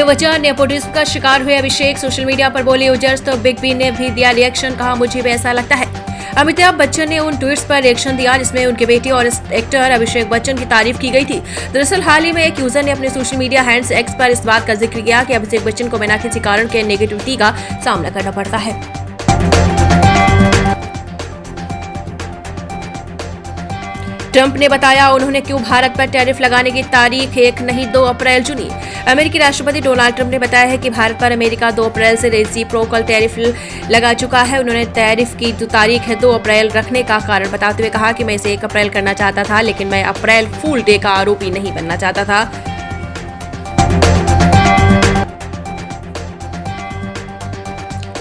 बेवजह नेपोटिज्म का शिकार हुए अभिषेक, सोशल मीडिया पर बोले यूजर्स तो बिग बी ने भी दिया रिएक्शन, कहा मुझे भी ऐसा लगता है। अमिताभ बच्चन ने उन ट्वीट्स पर रिएक्शन दिया जिसमें उनके बेटे और एक्टर अभिषेक बच्चन की तारीफ की गई थी। दरअसल हाल ही में एक यूजर ने अपने सोशल मीडिया हैंड्स एक्स पर इस बात का जिक्र किया कि अभिषेक बच्चन को बिना किसी कारण के नेगेटिविटी का सामना करना पड़ता है। ट्रंप ने बताया उन्होंने क्यों भारत पर टैरिफ लगाने की तारीख 1 नहीं 2 अप्रैल चुनी। अमेरिकी राष्ट्रपति डोनाल्ड ट्रंप ने बताया है कि भारत पर अमेरिका 2 अप्रैल से रेसिप्रोकल टैरिफ लगा चुका है। उन्होंने टैरिफ की जो तारीख है 2 अप्रैल रखने का कारण बताते हुए कहा कि मैं इसे 1 अप्रैल करना चाहता था, लेकिन मैं अप्रैल फूल डे का आरोपी नहीं बनना चाहता था।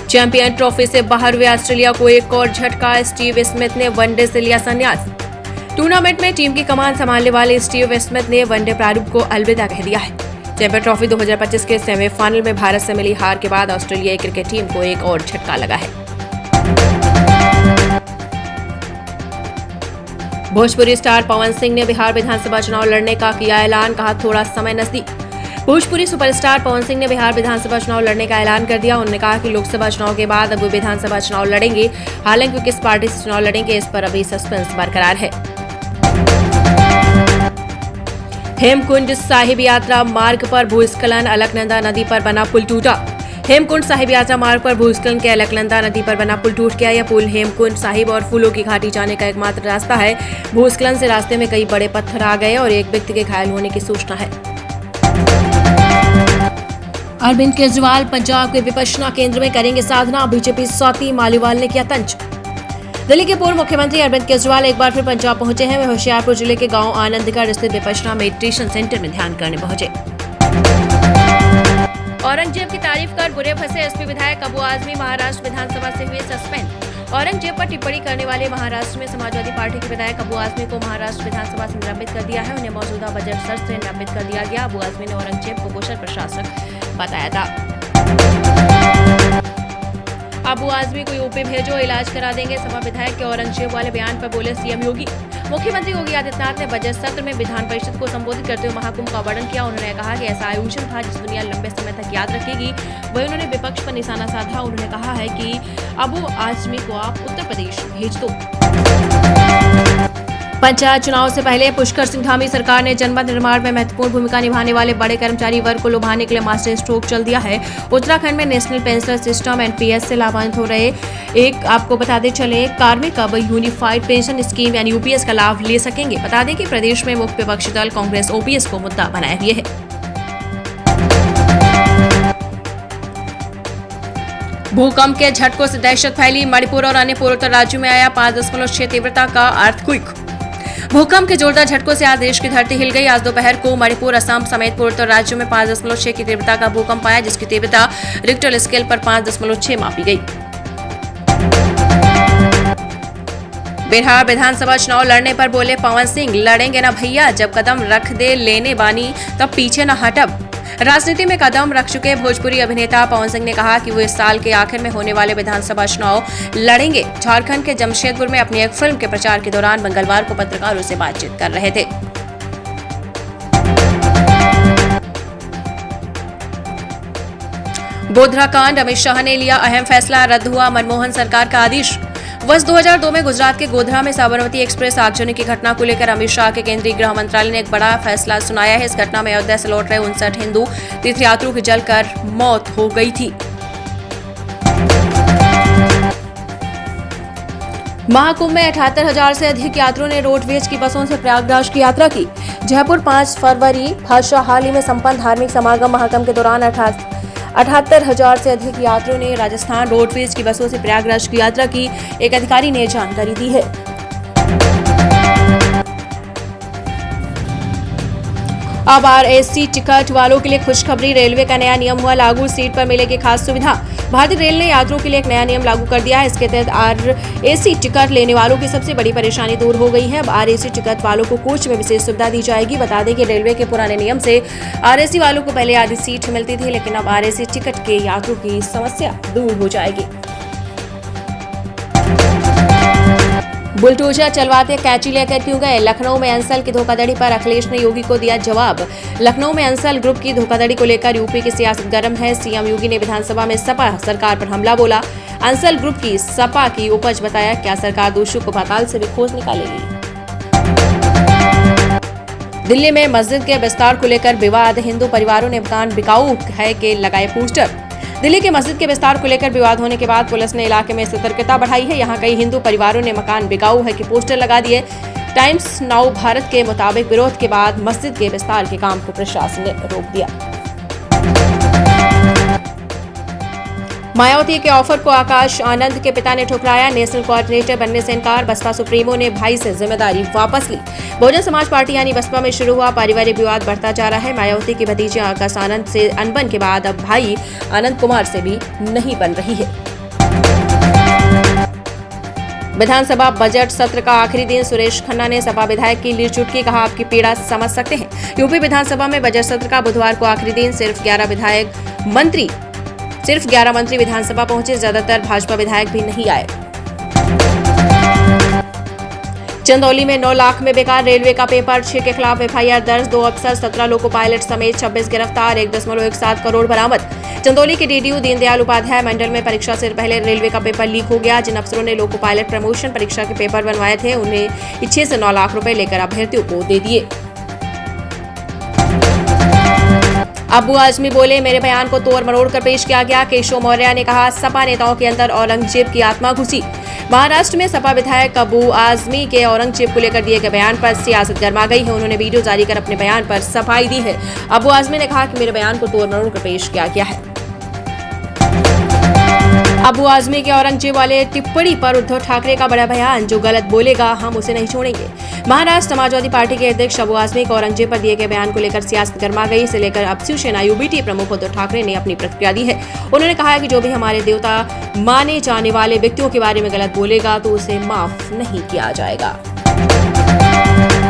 चैंपियन ट्रॉफी से बाहर हुए ऑस्ट्रेलिया को एक और झटका, स्टीव स्मिथ ने वनडे से लिया संन्यास। टूर्नामेंट में टीम की कमान संभालने वाले स्टीव स्मिथ ने वनडे प्रारूप को अलविदा कह दिया है। चैंपियन ट्रॉफी 2025 के सेमीफाइनल में भारत से मिली हार के बाद ऑस्ट्रेलियाई क्रिकेट टीम को एक और झटका लगा है। भोजपुरी स्टार पवन सिंह ने बिहार विधानसभा चुनाव लड़ने का किया ऐलान, कहा थोड़ा समय नजदीक। भोजपुरी सुपरस्टार पवन सिंह ने बिहार विधानसभा चुनाव लड़ने का ऐलान कर दिया। उन्होंने कहा कि लोकसभा चुनाव के बाद अब वो विधानसभा चुनाव लड़ेंगे। हालांकि किस पार्टी से चुनाव लड़ेंगे इस पर अभी सस्पेंस बरकरार है। हेमकुंड साहिब यात्रा मार्ग पर भूस्खलन, अलकनंदा नदी पर बना पुल टूटा। हेमकुंड साहिब यात्रा मार्ग पर भूस्खलन के अलकनंदा नदी पर बना पुल टूट गया। यह पुल हेमकुंड साहिब और फूलों की घाटी जाने का एकमात्र रास्ता है। भूस्खलन से रास्ते में कई बड़े पत्थर आ गए और एक व्यक्ति के घायल होने की सूचना है। अरविंद केजरीवाल पंजाब के विपश्यना केंद्र में करेंगे साधना, बीजेपी स्वाति मालीवाल ने किया तंज। दिल्ली के पूर्व मुख्यमंत्री अरविंद केजरीवाल एक बार फिर पंजाब पहुंचे हैं। वे होशियारपुर जिले के गांव आनंदगढ़ स्थित विपश्यना मेडिटेशन सेंटर में ध्यान करने पहुंचे। औरंगजेब की तारीफ कर बुरे फंसे एसपी विधायक अबू आजमी महाराष्ट्र विधानसभा से हुए सस्पेंड। औरंगजेब पर टिप्पणी करने वाले महाराष्ट्र में समाजवादी पार्टी के विधायक अबू आजमी को महाराष्ट्र विधानसभा से निलंबित कर दिया है। उन्हें मौजूदा बजट सत्र से निलंबित कर दिया गया। अबू आजमी ने औरंगजेब को कुशल प्रशासक बताया था। अबू आजमी को यूपी भेजो, इलाज करा देंगे। सपा विधायक के औरंगजेब वाले बयान पर बोले सीएम योगी। मुख्यमंत्री योगी आदित्यनाथ ने बजट सत्र में विधान परिषद को संबोधित करते हुए महाकुंभ का वर्णन किया। उन्होंने कहा कि ऐसा आयोजन था जिस दुनिया लंबे समय तक याद रखेगी। वहीं उन्होंने विपक्ष पर निशाना साधा। उन्होंने कहा है कि अबू आजमी को आप उत्तर प्रदेश भेज दो। पंचायत चुनाव से पहले पुष्कर सिंह धामी सरकार ने जनपद निर्माण में महत्वपूर्ण भूमिका निभाने वाले बड़े कर्मचारी वर्ग को लुभाने के लिए मास्टर स्ट्रोक चल दिया है। उत्तराखंड में नेशनल पेंशन सिस्टम एनपीएस से लाभान्वित हो रहे एक आपको बताते चले कार्मिक अब यूनिफाइड पेंशन स्कीम यानी यूपीएस का लाभ ले सकेंगे। बता दें कि प्रदेश में मुख्य विपक्षी दल कांग्रेस ओपीएस को मुद्दा बनाए हुए है। भूकंप के झटकों से दहशत फैली, मणिपुर और अन्य पूर्वोत्तर राज्यों में आया 5.6 तीव्रता का अर्थक्वेक। भूकंप के जोरदार झटकों से आज देश की धरती हिल गई। आज दोपहर को मणिपुर, असम समेत पूर्वोत्तर राज्यों में 5.6 की तीव्रता का भूकंप आया, जिसकी तीव्रता रिक्टर स्केल पर 5.6 मापी गई। बिहार विधानसभा चुनाव लड़ने पर बोले पवन सिंह, लड़ेंगे ना भैया, जब कदम रख दे लेने बानी तब पीछे न हटब। राजनीति में कदम रख चुके भोजपुरी अभिनेता पवन सिंह ने कहा कि वो इस साल के आखिर में होने वाले विधानसभा चुनाव लड़ेंगे। झारखंड के जमशेदपुर में अपनी एक फिल्म के प्रचार के दौरान मंगलवार को पत्रकारों से बातचीत कर रहे थे। गोधरा कांड, अमित शाह ने लिया अहम फैसला, रद्द हुआ मनमोहन सरकार का आदेश। वर्ष 2002 में गुजरात के गोधरा में साबरमती एक्सप्रेस आगजनी की घटना को लेकर अमित शाह के केंद्रीय गृह मंत्रालय ने एक बड़ा फैसला सुनाया है। इस घटना में अयोध्या से लौट रहे 59 हिंदू तीर्थयात्रियों की जलकर मौत हो गई थी। महाकुंभ में 78,000 से अधिक यात्रियों ने रोडवेज की बसों से प्रयागराज की यात्रा की। जयपुर 5 फरवरी भाषा हाल ही में संपन्न धार्मिक समागम महाकुंभ के दौरान 78,000 से अधिक यात्रियों ने राजस्थान रोडवेज की बसों से प्रयागराज की यात्रा की, एक अधिकारी ने जानकारी दी है। अब आरएसी टिकट वालों के लिए खुशखबरी, रेलवे का नया नियम हुआ लागू, सीट पर मिलेगी खास सुविधा। भारतीय रेल ने यात्रियों के लिए एक नया नियम लागू कर दिया है। इसके तहत आरएसी टिकट लेने वालों की सबसे बड़ी परेशानी दूर हो गई है। अब आरएसी टिकट वालों को कोच में विशेष सुविधा दी जाएगी। बता दें कि रेलवे के पुराने नियम से आरएसी वालों को पहले आधी सीट मिलती थी, लेकिन अब आरएसी टिकट के यात्रियों की समस्या दूर हो जाएगी। बुलडोजर चलवाते कैंची लेकर क्यों गए? लखनऊ में अंसल की धोखाधड़ी पर अखिलेश ने योगी को दिया जवाब। लखनऊ में अंसल ग्रुप की धोखाधड़ी को लेकर यूपी की सियासत गर्म है। सीएम योगी ने विधानसभा में सपा सरकार पर हमला बोला। अंसल ग्रुप की सपा की उपज बताया, क्या सरकार दोषियों को पाताल से भी खोज निकालेगी? दिल्ली में मस्जिद के विस्तार को लेकर विवाद। हिंदू परिवारों ने मकान बिकाऊ है के लगाए पोस्टर। दिल्ली के मस्जिद के विस्तार को लेकर विवाद होने के बाद पुलिस ने इलाके में सतर्कता बढ़ाई है। यहां कई हिंदू परिवारों ने मकान बिकाऊ है के पोस्टर लगा दिए। टाइम्स नाउ भारत के मुताबिक विरोध के बाद मस्जिद के विस्तार के काम को प्रशासन ने रोक दिया। मायावती के ऑफर को आकाश आनंद के पिता ने ठुकराया। नेशनल कोऑर्डिनेटर बनने से इनकार। बसपा सुप्रीमो ने भाई से जिम्मेदारी वापस ली। बहुजन समाज पार्टी यानी बसपा में शुरू हुआ पारिवारिक विवाद बढ़ता जा रहा है। मायावती की भतीजे आकाश आनंद से अनबन के बाद अब भाई आनंद कुमार से भी नहीं बन रही है। विधानसभा बजट सत्र का आखिरी दिन। सुरेश खन्ना ने सपा विधायक की ली चुटकी, कहा आपकी पीड़ा समझ सकते हैं। यूपी विधानसभा में बजट सत्र का बुधवार को आखिरी दिन। सिर्फ 11 मंत्री विधानसभा पहुंचे। ज्यादातर भाजपा विधायक भी नहीं आए। चंदौली में 9 लाख में बेकार रेलवे का पेपर। 6 के खिलाफ एफआईआर दर्ज। 2 अफसर 17 लोको पायलट समेत 26 गिरफ्तार। 1.17 करोड़ बरामद। चंदौली के डीडीयू दीनदयाल उपाध्याय मंडल में परीक्षा से पहले रेलवे का पेपर लीक हो गया। जिन अफसरों ने लोको पायलट प्रमोशन परीक्षा के पेपर बनवाए थे, उन्हें 6 से 9 लाख रुपए लेकर अभ्यर्थियों को दे दिए। अबू आजमी बोले, मेरे बयान को तोड़ मरोड़ कर पेश किया गया। केशव मौर्य ने कहा, सपा नेताओं के अंदर औरंगजेब की आत्मा घुसी। महाराष्ट्र में सपा विधायक अबू आजमी के औरंगजेब को लेकर दिए गए बयान पर सियासत गर्मा गई है। उन्होंने वीडियो जारी कर अपने बयान पर सफाई दी है। अबू आजमी ने कहा कि मेरे बयान को तोड़ मरोड़ कर पेश किया गया है। अबू आजमी के औरंगजेब वाले टिप्पणी पर उद्धव ठाकरे का बड़ा बयान, जो गलत बोलेगा हम उसे नहीं छोड़ेंगे। महाराष्ट्र समाजवादी पार्टी के अध्यक्ष अबू आजमी को औरंगजेब पर दिए गए बयान को लेकर सियासत गर्मा गई। इसे लेकर अब शिवसेना यूबीटी प्रमुख उद्धव ठाकरे ने अपनी प्रतिक्रिया दी है। उन्होंने कहा है कि जो भी हमारे देवता माने जाने वाले व्यक्तियों के बारे में गलत बोलेगा तो उसे माफ नहीं किया जाएगा।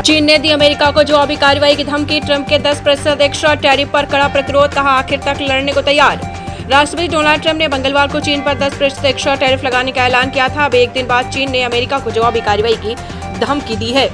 चीन ने दी अमेरिका को जवाबी कार्रवाई की धमकी। ट्रंप के 10% एक्स्ट्रा टैरिफ पर कड़ा प्रतिरोध, कहा आखिर तक लड़ने को तैयार। राष्ट्रपति डोनाल्ड ट्रंप ने मंगलवार को चीन पर 10% एक्स्ट्रा टैरिफ लगाने का ऐलान किया था। अब एक दिन बाद चीन ने अमेरिका को जवाबी कार्रवाई की धमकी दी है।